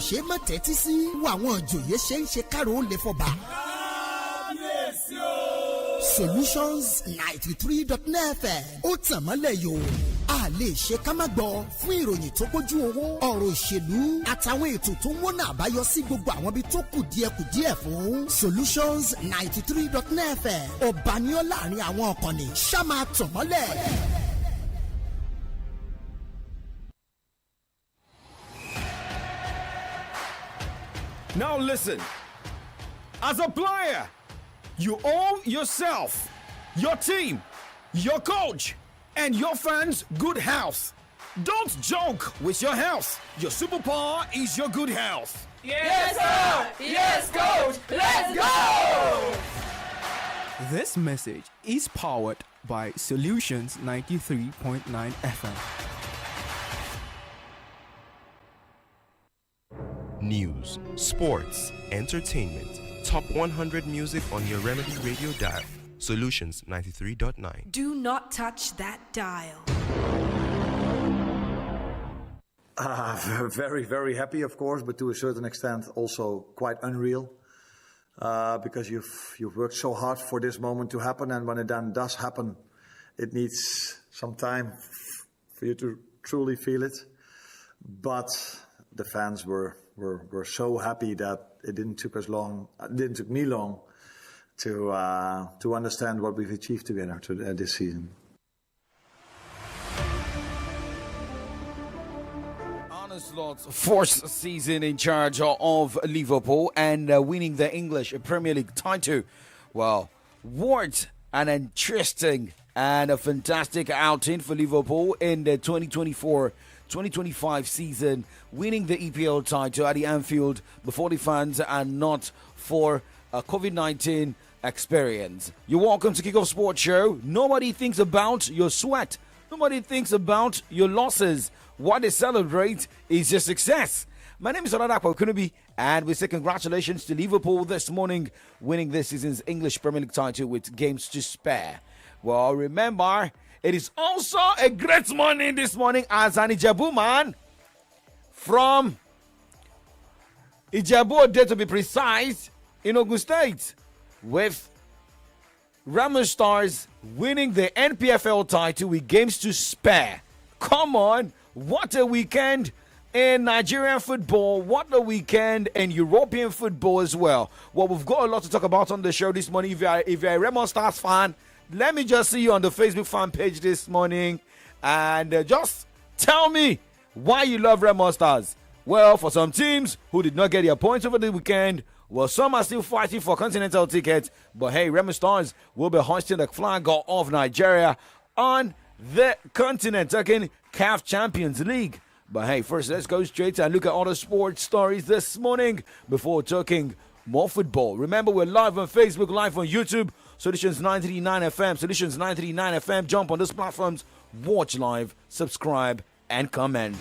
ṣe má tẹ́tí sí wo àwọn ìjòyè ṣe ń ṣe kárò ó lè fọba. Solutions 93.9 ó tàn mọ́lẹ̀ yòó. A lè ṣe ká má gbọ́ fún ìròyìn tó kójú owó, ọ̀rọ̀ òṣèlú àtàwọn ètò tó ń wọ́nà àbáyọ sí gbogbo àwọn ibi tó kù díẹ̀ fún. Solutions 93.9 ọba ni ó láàrin àwọn ọ̀kànnì ṣá máa tàn mọ́lẹ̀. Now listen, as a player, you owe yourself, your team, your coach, and your fans good health. Don't joke with your health. Your superpower is your good health. Yes, sir! Yes, coach! Let's go! This message is powered by Solutions 93.9 FM. News, sports, entertainment, top 100 music on your Remedy radio dial. Solutions 93.9. Do not touch that dial. Very, very happy, of course, but to a certain extent also quite unreal. Because you've worked so hard for this moment to happen, and when it then does happen, it needs some time for you to truly feel it. But the fans were so happy that it didn't took me long to understand what we've achieved together this season. Arne Slot's fourth season in charge of Liverpool and winning the English Premier League title. Well, what an interesting and a fantastic outing for Liverpool in the 2024-2025 season, winning the EPL title at the Anfield before the fans and not for a COVID-19 experience. You're welcome to Kickoff Sports Show. Nobody thinks about your sweat. Nobody thinks about your losses. What they celebrate is your success. My name is Oladapo Kunubi, and we say congratulations to Liverpool this morning, winning this season's English Premier League title with games to spare. Well, remember, it is also a great morning this morning as an Ijebu man from Ijebu Ode, to be precise, in Ogun State, with Ramo Stars winning the NPFL title with games to spare. Come on, what a weekend in Nigerian football, what a weekend in European football as well. Well, we've got a lot to talk about on the show this morning. If you're a Remo Stars fan, let me just see you on the Facebook fan page this morning and just tell me why you love Remo Stars. Well, for some teams who did not get their points over the weekend, well, some are still fighting for continental tickets, but hey, Remo Stars will be hoisting the flag of Nigeria on the continent, talking CAF Champions League. But hey, first let's go straight and look at other sports stories this morning before talking more football. Remember, we're live on Facebook, live on YouTube, Solutions 939 FM, Solutions 939 FM. Jump on those platforms, watch live, subscribe, and comment.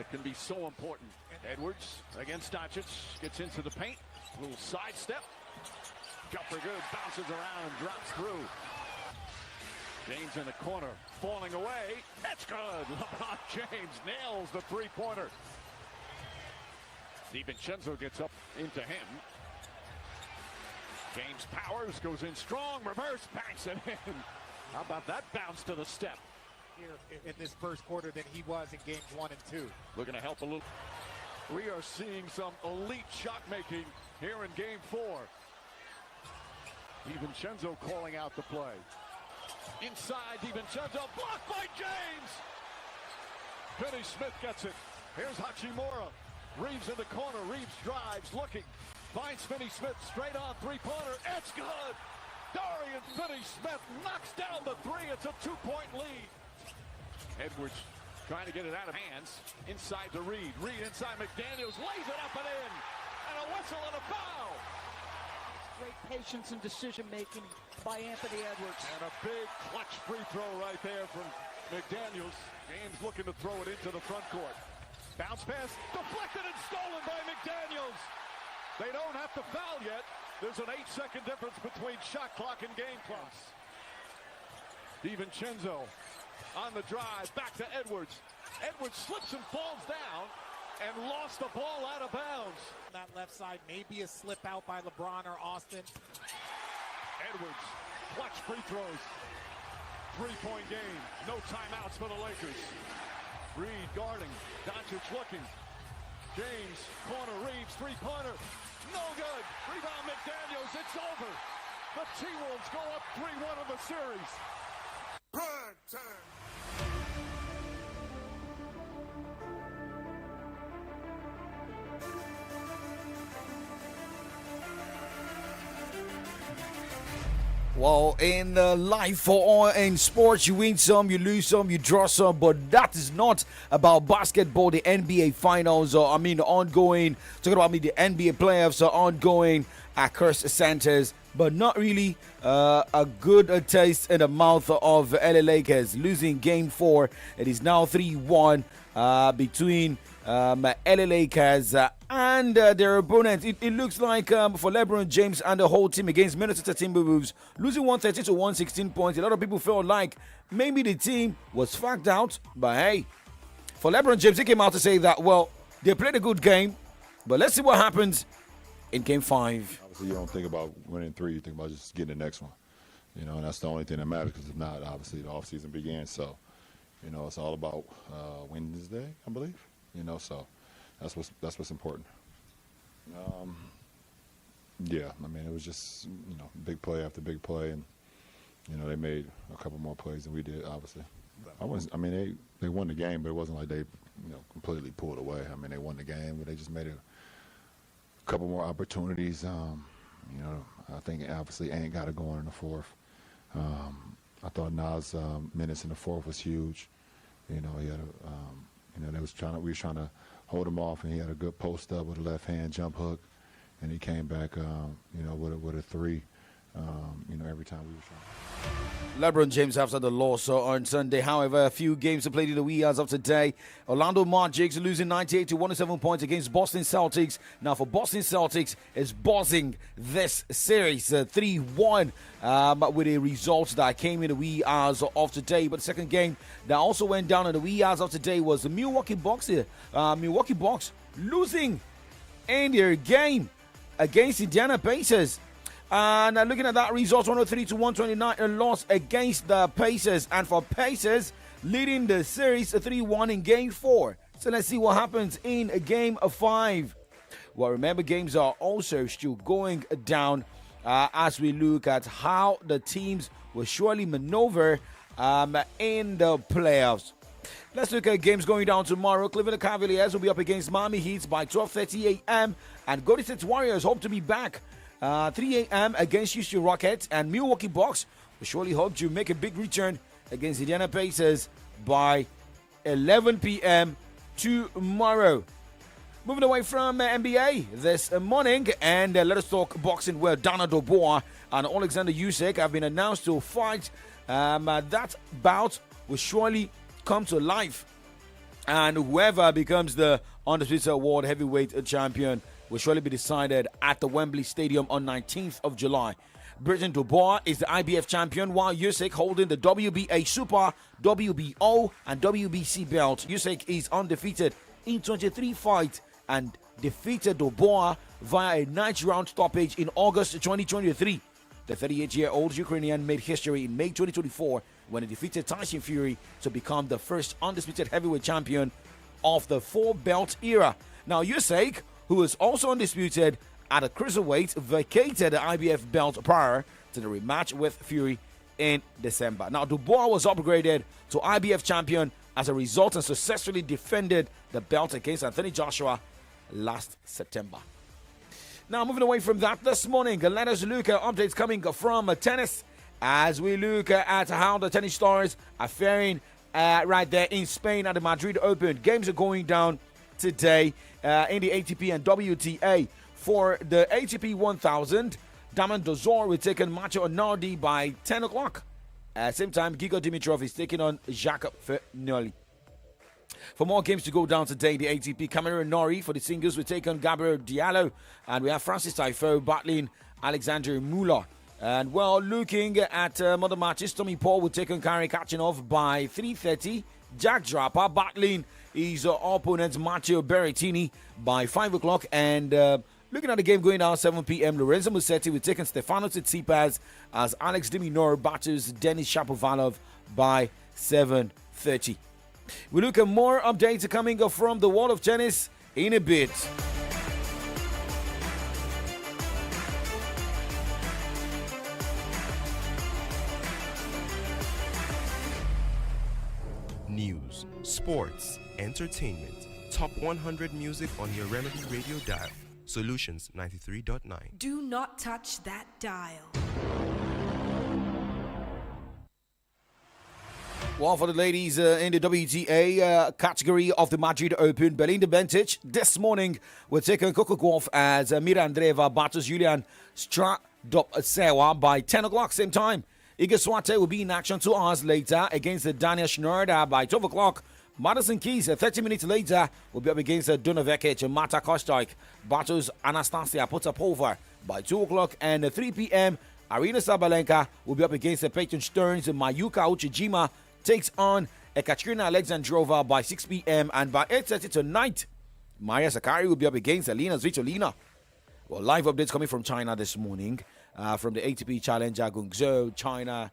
Can be so important. Edwards against Doncic, gets into the paint, little sidestep. Jumper good, bounces around, drops through. James in the corner, falling away. That's good. LeBron James nails the three-pointer. DiVincenzo gets up into him. James Powers goes in strong, reverse, banks it in. How about that bounce to the step? In this first quarter than he was in games 1 and 2. Looking to help a little. We are seeing some elite shot making here in game 4. DiVincenzo calling out the play. Inside, DiVincenzo blocked by James. Finney Smith gets it. Here's Hachimura. Reeves in the corner. Reeves drives, looking. Finds Finney Smith straight on three-pointer. It's good. Dorian Finney-Smith knocks down the three. It's a 2-point lead. Edwards trying to get it out of hands. Inside to Reed. Reed inside McDaniels. Lays it up and in. And a whistle and a foul. Great patience and decision-making by Anthony Edwards. And a big clutch free throw right there from McDaniels. James looking to throw it into the front court. Bounce pass, deflected and stolen by McDaniels. They don't have to foul yet. There's an 8-second difference between shot clock and game clocks. DiVincenzo on the drive, back to Edwards. Edwards slips and falls down and lost the ball out of bounds. That left side, maybe a slip out by LeBron or Austin. Edwards, clutch free throws. 3-point game, no timeouts for the Lakers. Reed guarding, Doncic looking. James, corner, Reeves, three-pointer. No good. Rebound McDaniels, it's over. The T-Wolves go up 3-1 in the series. Prime time. Well, in life, for all in sports, you win some, you lose some, you draw some, but that is not about basketball. The NBA finals are, ongoing. Talking about the NBA playoffs are ongoing across centers, but not really a good taste in the mouth of LA Lakers. Losing game 4, it is now 3-1 between LA Lakers and their opponents. It looks like for LeBron James and the whole team against Minnesota Timberwolves, losing 130 to 116 points. A lot of people felt like maybe the team was fucked out, but hey, for LeBron James, he came out to say that, well, they played a good game, but let's see what happens in game 5. Obviously, you don't think about winning 3, you think about just getting the next one. And that's the only thing that matters, because if not, obviously the offseason begins. So, it's all about Wednesday, I believe. So that's what's important. Yeah, it was just big play after big play, and they made a couple more plays than we did. Obviously, they won the game, but it wasn't like they completely pulled away. They won the game, but they just made a couple more opportunities. I think obviously Ant got it going in the 4th. I thought Nas' minutes in the 4th was huge. He had we was trying to hold him off, and he had a good post up with a left hand jump hook, and he came back, with a 3. Every time we were trying. LeBron James after the loss on Sunday. However, a few games to play in the wee hours of today. Orlando Magic losing 98 to 107 points against Boston Celtics. Now for Boston Celtics, is buzzing this series 3-1 with a result that came in the wee hours of today. But the second game that also went down in the wee hours of today was the Milwaukee Bucks. Milwaukee Bucks losing in their game against Indiana Pacers. And looking at that result, 103 to 129, a loss against the Pacers. And for Pacers, leading the series 3-1 in game 4. So let's see what happens in game 5. Well, remember, games are also still going down as we look at how the teams will surely maneuver in the playoffs. Let's look at games going down tomorrow. Cleveland Cavaliers will be up against Miami Heat by 12:30 a.m. And Golden State Warriors hope to be back 3 a.m. against Houston Rockets, and Milwaukee Bucks will surely hope to make a big return against Indiana Pacers by 11 p.m. tomorrow. Moving away from NBA this morning, and let us talk boxing, where Dana Dubois and Alexander Usyk have been announced to fight. That bout will surely come to life, and whoever becomes the undisputed world heavyweight champion will surely be decided at the Wembley Stadium on 19th of July. Britain Dubois is the IBF champion, while Usyk holding the WBA Super, WBO, and WBC belt. Usyk is undefeated in 23 fights and defeated Dubois via a 9th-round stoppage in August 2023. The 38-year-old Ukrainian made history in May 2024 when he defeated Tyson Fury to become the first undisputed heavyweight champion of the 4-belt era. Now, Usyk, who is also undisputed at a cruiserweight, vacated the IBF belt prior to the rematch with Fury in December. Now, Dubois was upgraded to IBF champion as a result and successfully defended the belt against Anthony Joshua last September. Now, moving away from that this morning, let us look at updates coming from tennis as we look at how the tennis stars are faring right there in Spain at the Madrid Open. Games are going down today in the ATP and WTA. For the ATP 1000, Damon Dozor will take on Macho Nardi by 10 o'clock. At the same time, Gigo Dimitrov is taking on Jacques Fernoli. For more games to go down today, the ATP, Cameron Norrie for the singles will take on Gabriel Diallo. And we have Francis Taifo battling Alexander Muller. And well, looking at other matches, Tommy Paul will take on Kari Kachanov by 3:30. Jack Draper battling his opponent Matteo Berrettini by 5 o'clock. And looking at the game going down 7 p.m., Lorenzo Musetti will take on Stefano Tsitsipas as Alex de Minaur battles Denis Shapovalov by 7:30. We look at more updates coming up from the world of tennis in a bit. News, sports, entertainment, top 100 music on your Remedy Radio dial. Solutions 93.9. Do not touch that dial. Well, for the ladies in the WTA category of the Madrid Open, Belinda Bencic this morning will take on Coco Gauff as Mira Andreeva battles Julian Stradopsewa by 10 o'clock, same time. Iga Swiatek will be in action 2 hours later against Daniel Schneider by 12 o'clock. Madison Keys, 30 minutes later, will be up against Donna Vekic and Marta Kostyuk. Battles Anastasia Potapova by 2 o'clock and 3 p.m. Arina Sabalenka will be up against Peyton Stearns and Mayuka Uchijima takes on Ekaterina Alexandrova by 6 p.m. and by 8:30 tonight, Maria Sakkari will be up against Alina Svitolina. Well, live updates coming from China this morning. From the ATP Challenger Guangzhou, China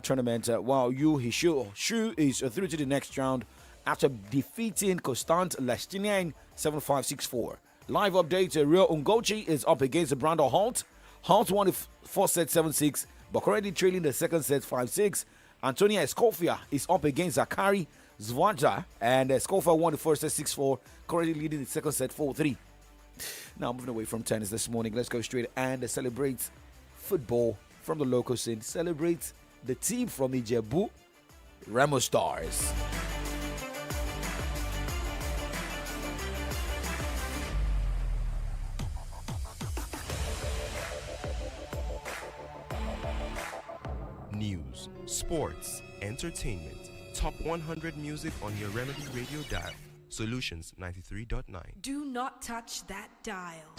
tournament. Yu Hshu is through to the next round after defeating Konstant Lestinian 7-5-6-4. Live update, Rio Ungochi is up against Brandon Holt. Holt won the first set 7-6, but currently trailing the second set 5-6. Antonia Escofia is up against Zakari Zvanja, and Escofia won the first set 6-4, currently leading the second set 4-3. Now, moving away from tennis this morning, let's go straight and celebrate football from the local scene. Celebrate the team from Ijebu, Remo Stars. News, sports, entertainment, top 100 music on your Remedy Radio dial. Solutions 93.9. Do not touch that dial.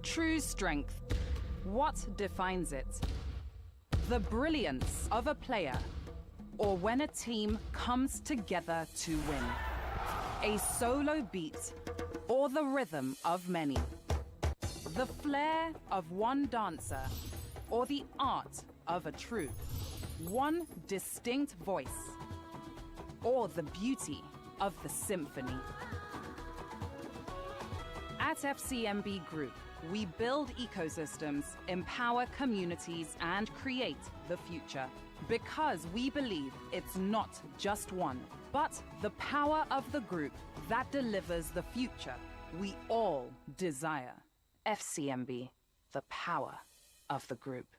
True strength. What defines it? The brilliance of a player, or when a team comes together to win. A solo beat, or the rhythm of many. The flair of one dancer, or the art of a troupe. One distinct voice, or the beauty of the symphony. At FCMB Group, we build ecosystems, empower communities, and create the future. Because we believe it's not just one, but the power of the group that delivers the future we all desire. FCMB, the power of the group.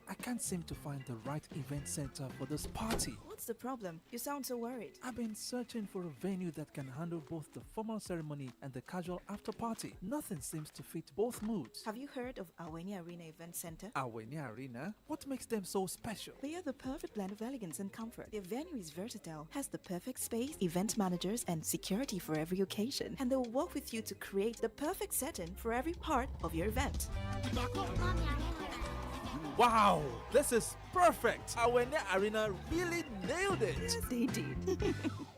I can't seem to find the right event center for this party. What's the problem? You sound so worried. I've been searching for a venue that can handle both the formal ceremony and the casual after party. Nothing seems to fit both moods. Have you heard of Awenia Arena Event Center? Awenia Arena? What makes them so special? They are the perfect blend of elegance and comfort. Their venue is versatile, has the perfect space, event managers, and security for every occasion. And they'll work with you to create the perfect setting for every part of your event. Wow, this is perfect. Awenia Arena really nailed it. Yes, they did.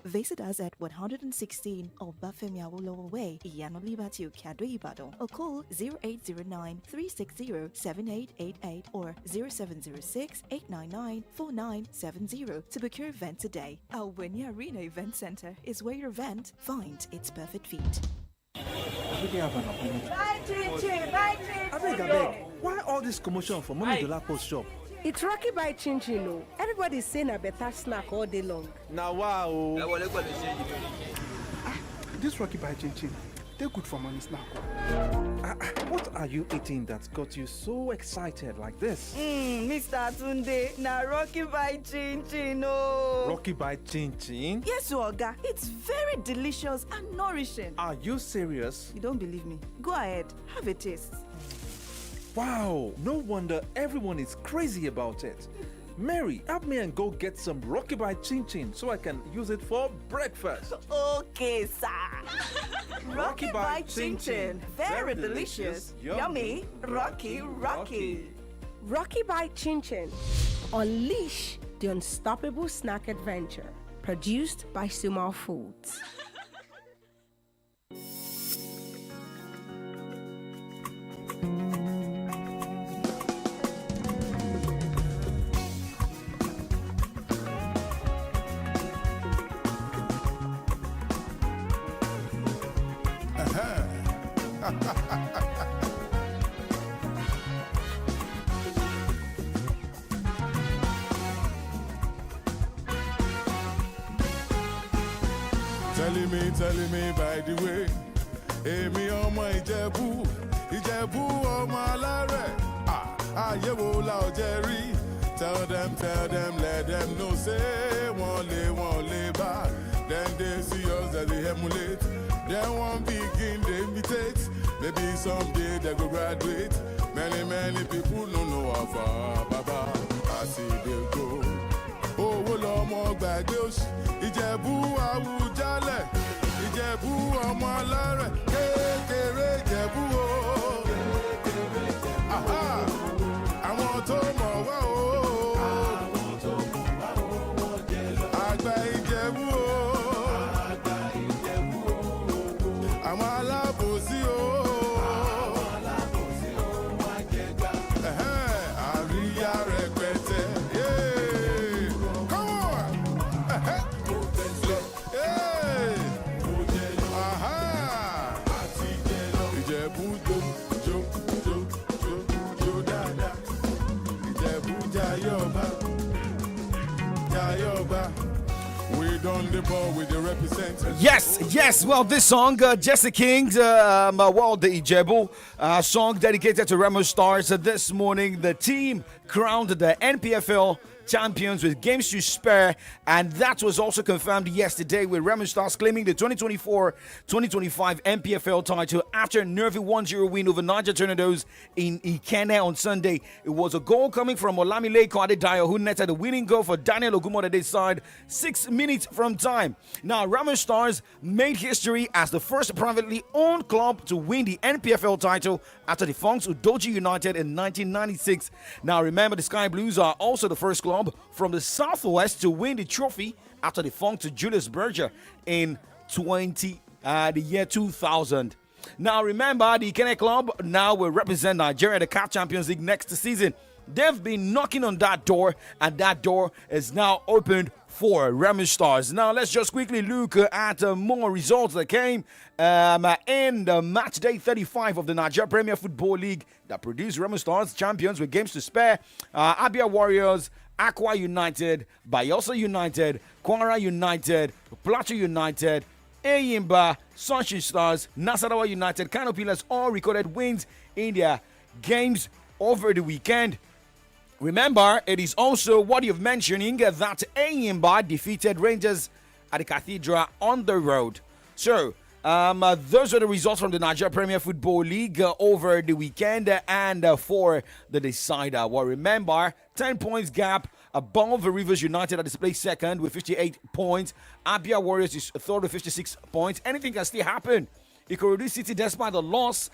Visit us at 116 Obafemi Awolowo Way, Iyano Libatu, Kado Ibadan, or call 0809-360-7888 or 0706-899-4970 to book your event today. Awenia Arena Event Center is where your event finds its perfect fit. Abeg, why all this commotion for Mommy Dolapo's shop? It's Rocky by Chin Chin. Oh. Everybody's saying a better snack all day long. Now, wow. This Rocky by Chin Chin. they're good for money snack. What are you eating that got you so excited like this? Mr. Tunde, na Rocky by Chin Chin, oh. Rocky by Chin Chin? Yes, Oga. It's very delicious and nourishing. Are you serious? You don't believe me? Go ahead, have a taste. Wow, no wonder everyone is crazy about it. Mary, help me and go get some Rocky by Chin Chin so I can use it for breakfast. Okay, sir. Rocky by Chin Chin. Very delicious. Yummy. Rocky. Rocky Bite Chin Chin. Unleash the unstoppable snack adventure. Produced by Sumal Foods. Telling me by the way, èmi ọmọ Ìjẹ̀bú ọmọ alárẹ̀, ayé wo la ò jẹ́ rí. Tell them, let them know, say wọ́n lè bá. Then they see us that they emulate, then one begin they imitate. Maybe someday they go graduate. Many people don't know how far, Baba, I see they go. Owó lọmọ gbàgbé òṣì, Ìjẹ̀bú Àwùjalẹ̀, Ìjẹ̀bú ọmọ alárẹ̀, kékeré Ìjẹ̀bú o. Àwọn tó mọ̀ wá o. Àgbà Ìjẹ̀bú o. Àwọn alábòsí o. Àríyá rẹpẹtẹ. Yes. Well, this song, Jesse King's, the Ijebu song dedicated to Remo Stars. This morning, the team crowned the NPFL champions with games to spare, and that was also confirmed yesterday with Remo Stars claiming the 2024-2025 NPFL title after a nervy 1-0 win over Niger Tornadoes in Ikenne on Sunday. It was a goal coming from Olamile Kwadedayo, who netted the winning goal for Daniel Ogumodede's side 6 minutes from time. Now, Remo Stars made history as the first privately owned club to win the NPFL title after the Funks Udoji United in 1996. Now, remember, the Sky Blues are also the first club from the Southwest to win the trophy after the Funks Julius Berger in the year 2000. Now, remember, the Ikenne club now will represent Nigeria in the CAF Champions League next season. They've been knocking on that door, and that door is now opened for Remo Stars. Now, let's just quickly look at more results that came in the match day 35 of the Nigeria Premier Football League that produced Remo Stars champions with games to spare. Abia Warriors, Aqua United, Bayelsa United, Kwara United, Plateau United, Eyimba, Sunshine Stars, Nasarawa United, Kano Pillars all recorded wins in their games over the weekend. Remember, it is also worthy of mentioning that Eyimba defeated Rangers at the Cathedral on the road. So, those are the results from the Nigeria Premier Football League over the weekend and for the decider. Well, remember, 10 points gap above Rivers United that displays second with 58 points. Abia Warriors is third with 56 points. Anything can still happen. Ikorodu City, despite the loss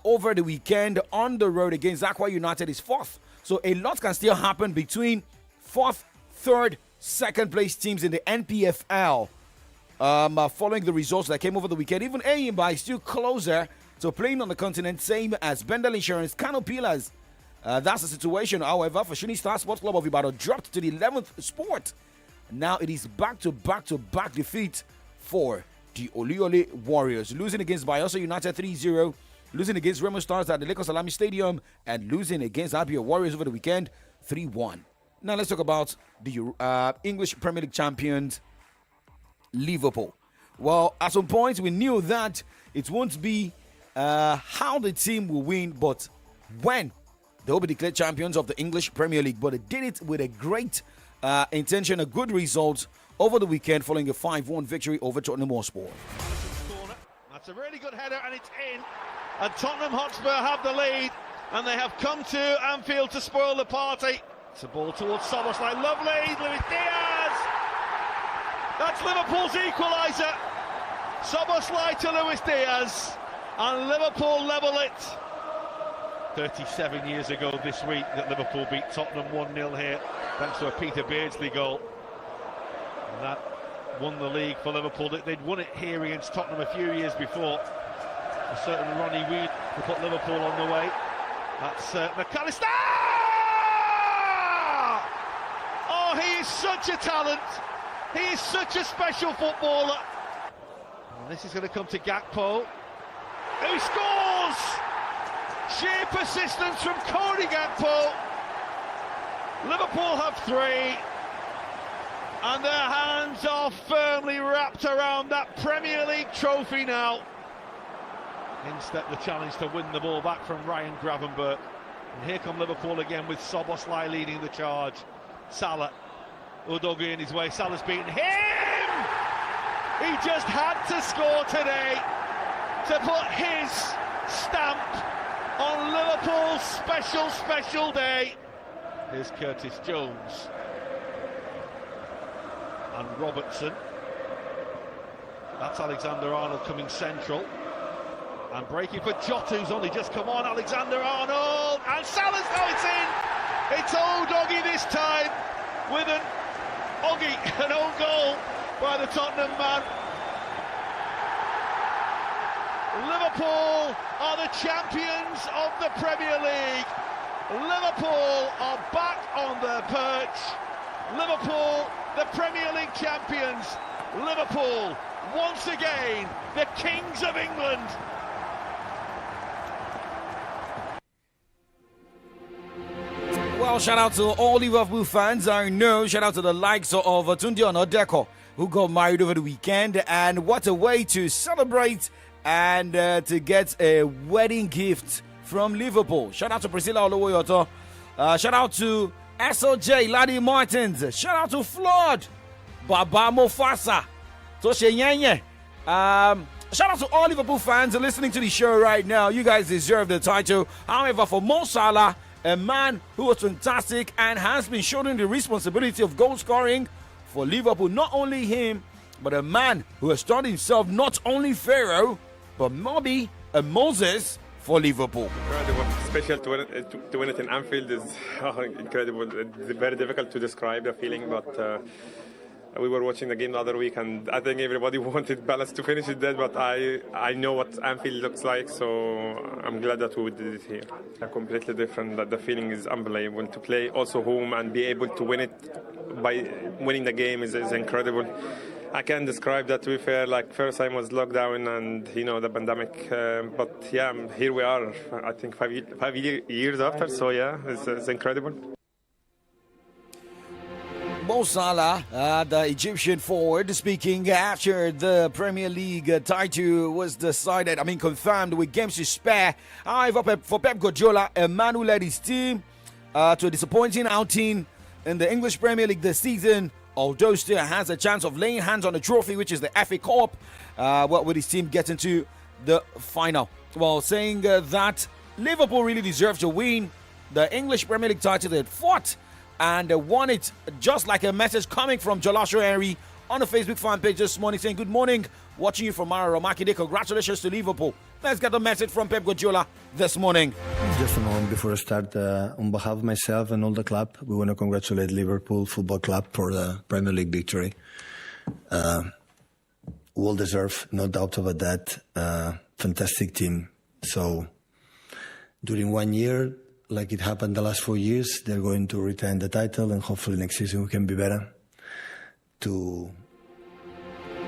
over the weekend on the road against Aqua United, is fourth. So a lot can still happen between fourth, third, second place teams in the NPFL. Following the results that came over the weekend, even Eyimba is still closer to playing on the continent, same as Bendel Insurance, Kano Pillars. That's the situation. However, for Shuni Star Sports Club of Ibadan dropped to the 11th spot. Now it is back-to-back defeat for the Oliole Warriors, losing against Bayelsa United 3-0, losing against Remo Stars at the Lagos Salami Stadium, and losing against Abia Warriors over the weekend 3-1. Now let's talk about the English Premier League champions, Liverpool. Well, at some point, we knew that it won't be how the team will win, but when they will be declared champions of the English Premier League. But they did it with a great intention, a good result over the weekend following a 5-1 victory over Tottenham Hotspur. That's a really good header, and it's in. And Tottenham Hotspur have the lead, and they have come to Anfield to spoil the party. It's a ball towards Szoboszlai. Lovely, Luis Diaz! That's Liverpool's equaliser. Szoboszlai to Luis Diaz, and Liverpool level it. 37 years ago this week that Liverpool beat Tottenham 1-0 here, thanks to a Peter Beardsley goal. And that won the league for Liverpool. They'd won it here against Tottenham a few years before. A certain Ronnie Wood to put Liverpool on the way. That's McAllister! Oh, he is such a talent. He is such a special footballer. And this is going to come to Gakpo, who scores! Sheer persistence from Cody Gakpo. Liverpool have 3, and their hands are firmly wrapped around that Premier League trophy now. In step the challenge to win the ball back from Ryan Gravenberch. And here come Liverpool again with Szoboszlai leading the charge. Salah, Udogie in his way. Salah's beaten him! He just had to score today to put his stamp on Liverpool's special day. Here's Curtis Jones and Robertson. That's Alexander Arnold coming central and breaking for Jota, who's only just come on. Alexander Arnold and Salah's, oh, it's in. It's Udogie this time with an own goal by the Tottenham man. Liverpool are the champions of the Premier League. Liverpool are back on their perch. Liverpool, the Premier League champions. Liverpool, once again, the kings of England. Well, shout out to all Liverpool fans. I know, shout out to the likes of Tunde Onodeko, who got married over the weekend. And what a way to celebrate and to get a wedding gift from Liverpool. Shout out to Priscilla Olowoyoto. Shout out to SOJ, Laddie Martins. Shout out to Flood, Baba Mofasa, Toshe Nyenye. Shout out to all Liverpool fans listening to the show right now. You guys deserve the title. However, for Mo Salah, a man who was fantastic and has been shouldering the responsibility of goal scoring for Liverpool, not only him, but a man who has turned himself not only Pharaoh, but Moby and Moses for Liverpool. Incredible, special to win it in Anfield is incredible. It's very difficult to describe the feeling, but we were watching the game the other week, and I think everybody wanted Palace to finish it dead, but I know what Anfield looks like, so I'm glad that we did it here. Completely different. The feeling is unbelievable. To play also home and be able to win it by winning the game is incredible. I can't describe that, to be fair. Like, first time was lockdown and the pandemic, but yeah, here we are. I think 5 years after, so yeah, it's incredible. Mo Salah, the Egyptian forward, speaking after the Premier League title was decided, confirmed with games to spare. However, for Pep Guardiola, a man who led his team to a disappointing outing in the English Premier League this season, although still has a chance of laying hands on the trophy, which is the FA Cup, with his team getting to the final. Well, saying that Liverpool really deserves to win the English Premier League title. They fought and won it, just like a message coming from Jolasho Henry on the Facebook fan page this morning saying, "Good morning, watching you from Mara Romakide. Congratulations to Liverpool." Let's get the message from Pep Guardiola this morning. Just a moment before I start, on behalf of myself and all the club, we want to congratulate Liverpool Football Club for the Premier League victory. Well deserved, no doubt about that. Fantastic team. So during 1 year, like it happened the last 4 years, they're going to retain the title, and hopefully next season we can be better.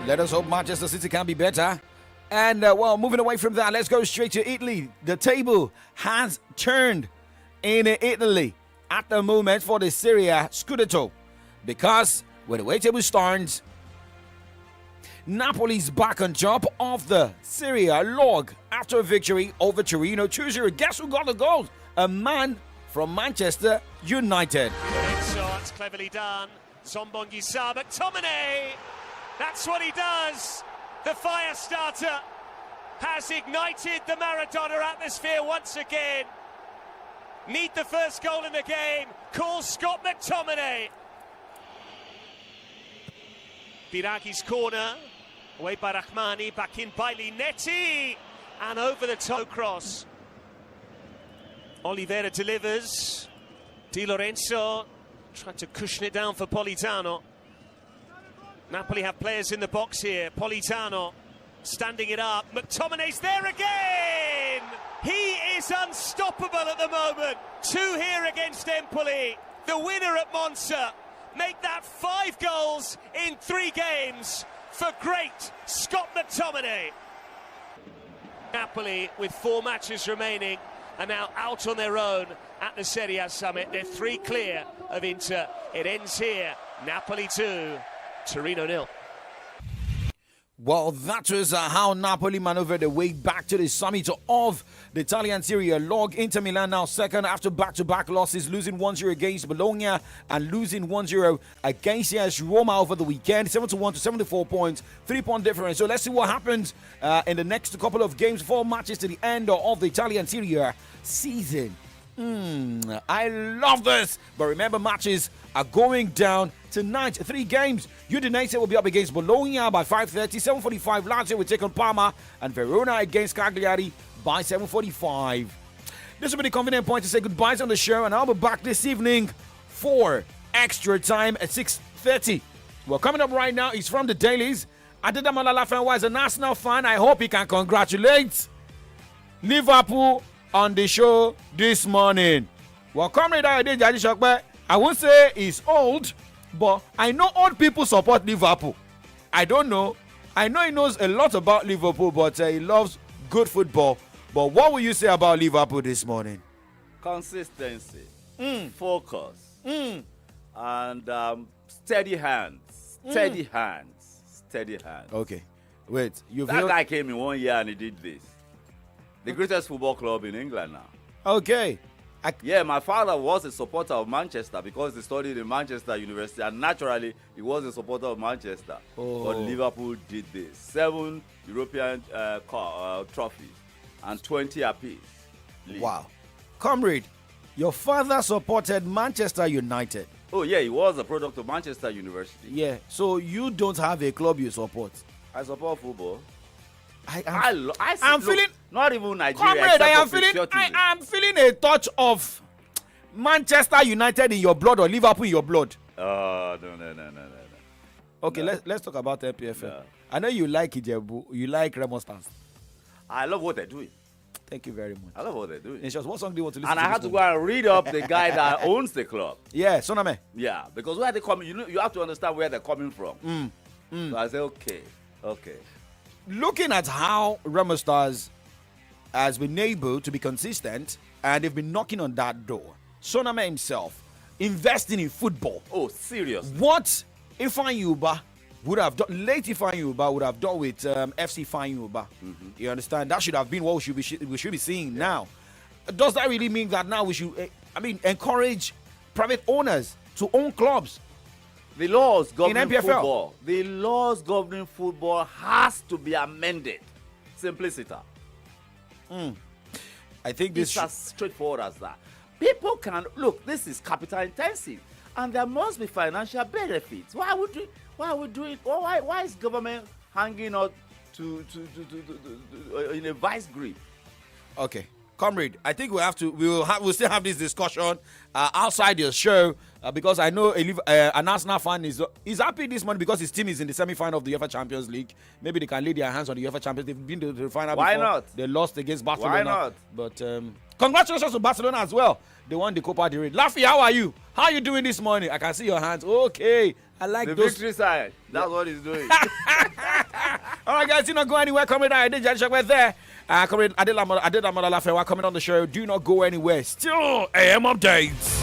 Let us hope Manchester City can be better. And, moving away from that, let's go straight to Italy. The table has turned in Italy at the moment for the Serie A Scudetto, because when the way table stands, Napoli's back on top of the Serie A log after a victory over Torino 2-0. Guess who got the goals? A man from Manchester United. It's cleverly done. Zombongi-Sa, McTominay. That's what he does. The fire starter has ignited the Maradona atmosphere once again. Need the first goal in the game. Call Scott McTominay. Biragi's corner. Away by Rahmani. Back in by Linetti. And over the toe cross. Oliveira delivers. Di Lorenzo tried to cushion it down for Politano. Napoli have players in the box here. Politano standing it up. McTominay's there again! He is unstoppable at the moment. 2 here against Empoli. The winner at Monza. Make that 5 goals in 3 games for great Scott McTominay. Napoli, with 4 matches remaining, are now out on their own at the Serie A summit. They're 3 clear of Inter. It ends here. Napoli 2, Torino 0. Well, that was how Napoli maneuvered their way back to the summit of the Italian Serie A log. Inter Milan now second after back-to-back losses, losing 1-0 against Bologna and losing 1-0 against AS Roma over the weekend. 7-1 to 74 points, 3-point difference. So let's see what happens in the next couple of games, 4 matches to the end of the Italian Serie A season. I love this. But remember, matches are going down tonight. 3 games. Udinese will be up against Bologna by 5:30. 7:45, Lazio will take on Parma. And Verona against Cagliari by 7:45. This will be the convenient point to say goodbyes on the show. And I'll be back this evening for extra time at 6:30. Well, coming up right now is from the dailies. Adedamola Lafenwa is an Arsenal fan. I hope he can congratulate Liverpool on the show this morning. Well, comrade I won't say he's old, but I know old people support Liverpool. I don't know. I know he knows a lot about Liverpool, but he loves good football. But what will you say about Liverpool this morning? Consistency, focus, and steady hands. Steady hands. Okay. Wait. That guy came in 1 year and he did this. The greatest football club in England now. Okay. Yeah, my father was a supporter of Manchester because he studied in Manchester University, and naturally he was a supporter of Manchester. But Liverpool did this. 7 European trophies and 20 apiece. Wow. Comrade, your father supported Manchester United. Oh yeah, he was a product of Manchester University. Yeah, so you don't have a club you support? I support football. I'm feeling not even Nigeria. Comrade, I am feeling a touch of Manchester United in your blood or Liverpool in your blood. No. Okay, let's talk about MPFL. No. I know you like Ijebu, you like Remo Stars. I love what they're doing. Thank you very much. I love what they're doing. It's just, what song do you want to listen and to? And I had to go and read up the guy that owns the club. Yeah, Soname. Yeah, because where they coming, you have to understand where they're coming from. So I say, okay. Looking at how Remo Stars has been able to be consistent and they've been knocking on that door, Soname himself investing in football. Oh, serious? What Ifeanyi Uba would have done, late Ifeanyi Uba would have done with FC Ifeanyi Uba. You understand? That should have been what we should be seeing now. Does that really mean that now we should, encourage private owners to own clubs? The laws governing football. The laws governing football has to be amended. Simplicity. I think this is as straightforward as that. People can look. This is capital intensive, and there must be financial benefits. Why is government hanging out to in a vice grip? Okay. Comrade, I think we'll still have this discussion outside your show because I know an Arsenal fan is happy this morning because his team is in the semi-final of the UEFA Champions League. Maybe they can lay their hands on the UEFA Champions League. They've been to the final. Why before. not? They lost against Barcelona. Why not? But congratulations to Barcelona as well. They won the Copa del Rey. Laffy, how are you? How are you doing this morning? I can see your hands. Okay. I like the those. Victory side. That's what he's doing. All right, guys, do not go anywhere. Comrade, I did just we're there. Comrade Adedamola Lafenwa coming on the show. Do not go anywhere. Still AM updates.